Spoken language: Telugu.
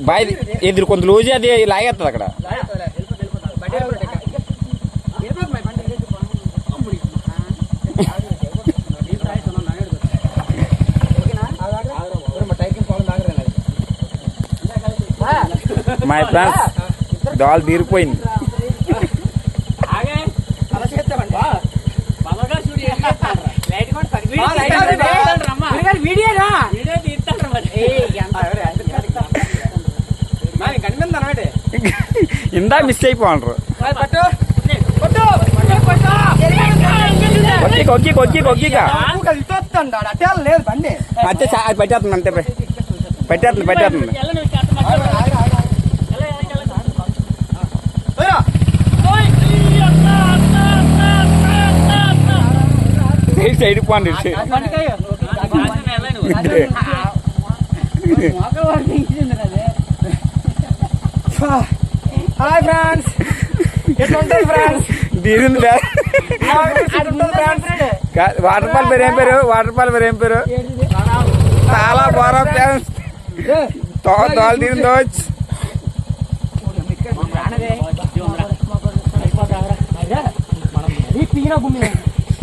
బాయ్ ఎదురు కొంత లూజీ అది లాగేస్తుంది అక్కడ. మై ఫ్రెండ్స్ దాల్ తీరిపోయింది. ఇందా మిస్ అయిపోండ్రు. అంతే పెట్టేస్తుంది అంతే పెట్టేస్తుంది. సైడ్ పోండి. హాయ్ ఫ్రెండ్స్, ఎట్లుంటుంది ఫ్రెండ్స్? దీని వాటర్ ఫాల్ పేరు ఏం పేరు? చాలా బాగా ఫ్రెండ్స్. తోలు తీరిన భూమి